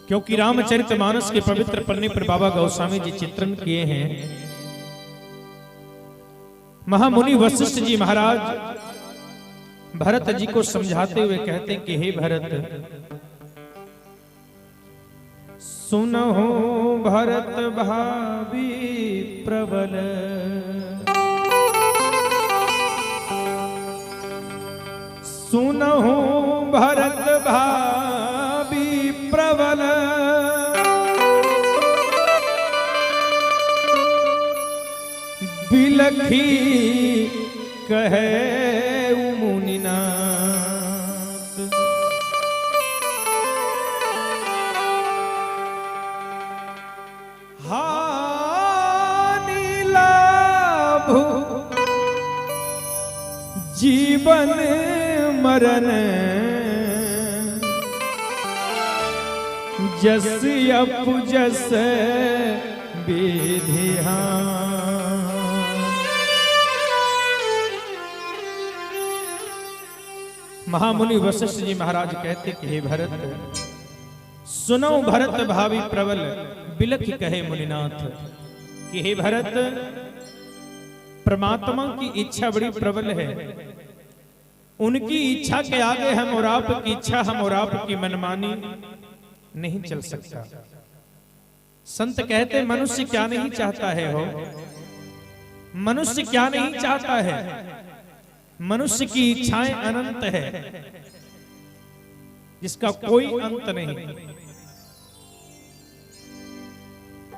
क्योंकि रामचरितमानस के पवित्र पन्ने पर बाबा गोस्वामी जी चित्रण किए हैं। महामुनि वशिष्ठ जी महाराज भरत जी को समझाते हुए कहते हैं कि हे भरत, सुनहो भरत भावी प्रबल, सुनहो भरत भावी प्रबल, बिलखी कहे मुनिनाथ। हानि लाभ जीवन मरण, जस अपजस विधिहान। महामुनि वशिष्ठ जी महाराज कहते कि हे भरत, सुनो भरत भावी प्रबल, बिलख कहे मुनिनाथ। कि हे भरत, परमात्मा की इच्छा बड़ी प्रबल है, उनकी इच्छा के आगे हम और आपकी इच्छा, हम और आपकी मनमानी नहीं चल सकता। संत कहते मनुष्य क्या नहीं चाहता है हो, मनुष्य क्या नहीं चाहता है। मनुष्य की इच्छाएं अनंत है, जिसका कोई अंत नहीं।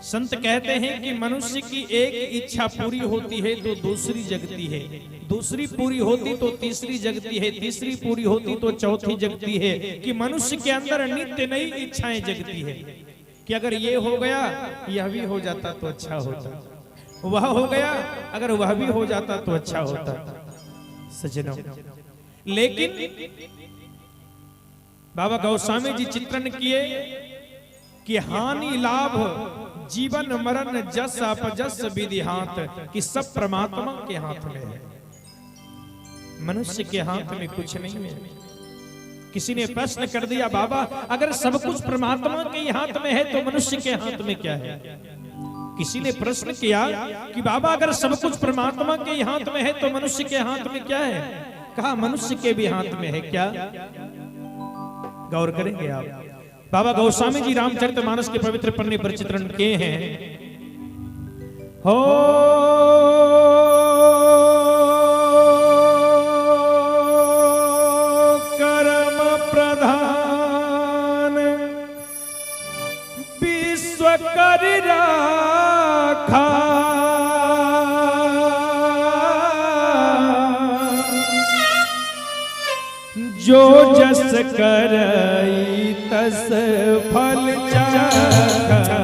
संत कहते हैं कि मनुष्य की एक इच्छा पूरी होती है तो दूसरी जगती है, दूसरी पूरी होती तो तीसरी जगती है, तीसरी पूरी होती तो चौथी जगती है। कि मनुष्य के अंदर नित्य नई इच्छाएं जगती है कि अगर ये हो गया, यह भी हो जाता तो अच्छा होता, वह हो गया, अगर वह भी हो जाता तो अच्छा होता। सज्जनों, लेकिन बाबा गोस्वामी जी चित्रण किए कि हानि लाभ जीवन मरण जस अपजस विधि हाथ, कि सब परमात्मा के हाथ में है, मनुष्य के हाथ में कुछ नहीं है। किसी ने प्रश्न कर दिया, बाबा अगर सब कुछ परमात्मा के हाथ में है तो मनुष्य के हाथ में क्या है। किसी ने प्रश्न किया कि बाबा अगर सब कुछ परमात्मा के हाथ में है तो मनुष्य के हाथ में क्या है। कहा मनुष्य के भी हाथ में है क्या। गौर करेंगे आप। बाबा गोस्वामी जी रामचरितमानस के पवित्र पन्ने पर चित्रण किए हैं। हो कर्म प्रधान विश्व कर राखा, जो जस करई तस फल चाखा।